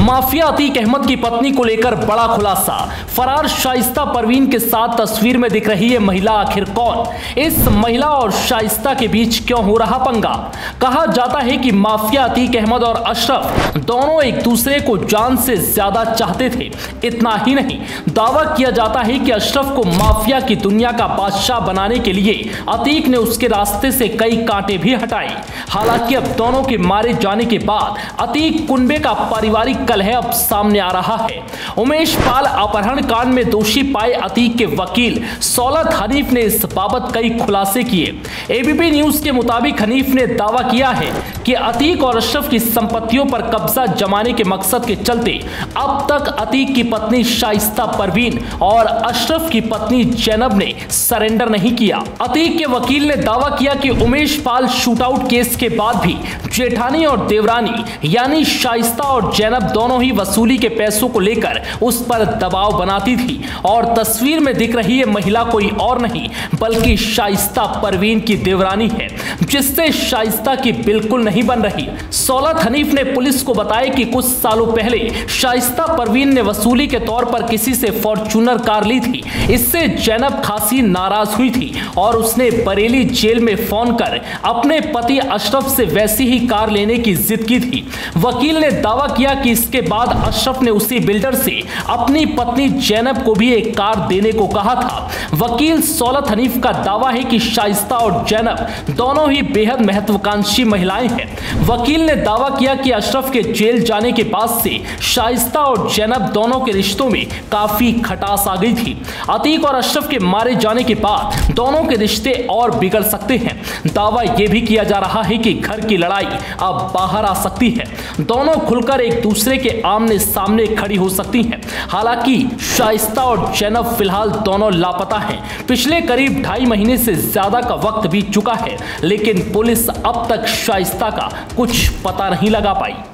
Mafia Atiq Ahmad की पत्नी को लेकर बड़ा खुलासा। फरार शाइस्ता परवीन के साथ तस्वीर में दिख रही है महिला, आखिर कौन? इस महिला और शाइस्ता के बीच क्यों हो रहा पंगा? कहा जाता है कि माफिया अतीक अहमद और अशरफ दोनों एक दूसरे को जान से ज्यादा चाहते थे। इतना ही नहीं, दावा किया जाता है कि अशरफ को माफिया की दुनिया का बादशाह बनाने के लिए अतीक ने उसके रास्ते से कई कांटे भी हटाए। हालांकि अब दोनों के मारे जाने के बाद अतीक कुनबे का पारिवारिक कलह अब सामने आ रहा है। उमेश पाल अपहरण कांड में दोषी पाए अतीक के वकील सौलत हनीफ ने इस बाबत कई खुलासे किए। एबीपी न्यूज के मुताबिक हनीफ ने दावा किया है कि अतीक और अशरफ की संपत्तियों पर कब्जा जमाने के मकसद के चलते अब तक अतीक की पत्नी शाइस्ता परवीन और अशरफ की पत्नी जैनब ने सरेंडर नहीं किया। अतीक के वकील ने दावा किया कि उमेश पाल शूटआउट केस के बाद भी जेठानी और देवरानी यानी शाइस्ता और जैनब दोनों ही वसूली के पैसों को लेकर उस पर दबाव बनाती थी और तस्वीर में दिख रही है महिला कोई और नहीं बल्कि शाइस्ता परवीन की देवरानी है, जिससे शाइस्ता की बिल्कुल नहीं बन रही। सौलत हनीफ ने पुलिस को बताया कि कुछ सालों पहले शाइस्ता परवीन ने वसूली के तौर पर किसी से फॉर्च्यूनर कार ली थी। इससे जैनब खासी नाराज हुई थी और उसने बरेली जेल में फोन कर अपने पति अशरफ से वैसी ही कार लेने की जिद की थी। वकील ने दावा किया कि इसके बाद अशरफ ने उसी बिल्डर से अपनी पत्नी जैनब को भी एक कार देने को कहा था। वकील सौलत हनीफ का दावा है कि शाइस्ता और जैनब दोनों ही बेहद महत्वाकांक्षी महिलाएं हैं। वकील ने दावा किया कि अशरफ के जेल जाने के बाद से शाइस्ता और जैनब दोनों के रिश्तों में काफी खटास आ गई थी। अतीक और अशरफ के मारे जाने के बाद दोनों के रिश्ते और बिगड़ सकते हैं। दावा यह भी किया जा रहा है कि घर की लड़ाई अब बाहर आ सकती है। दोनों खुलकर एक दूसरे के आमने सामने खड़ी हो सकती हैं। हालांकि शाइस्ता और जैनब फिलहाल दोनों लापता हैं। पिछले करीब 2.5 महीने से ज्यादा का वक्त बीत चुका है, लेकिन पुलिस अब तक शाइस्ता का कुछ पता नहीं लगा पाई।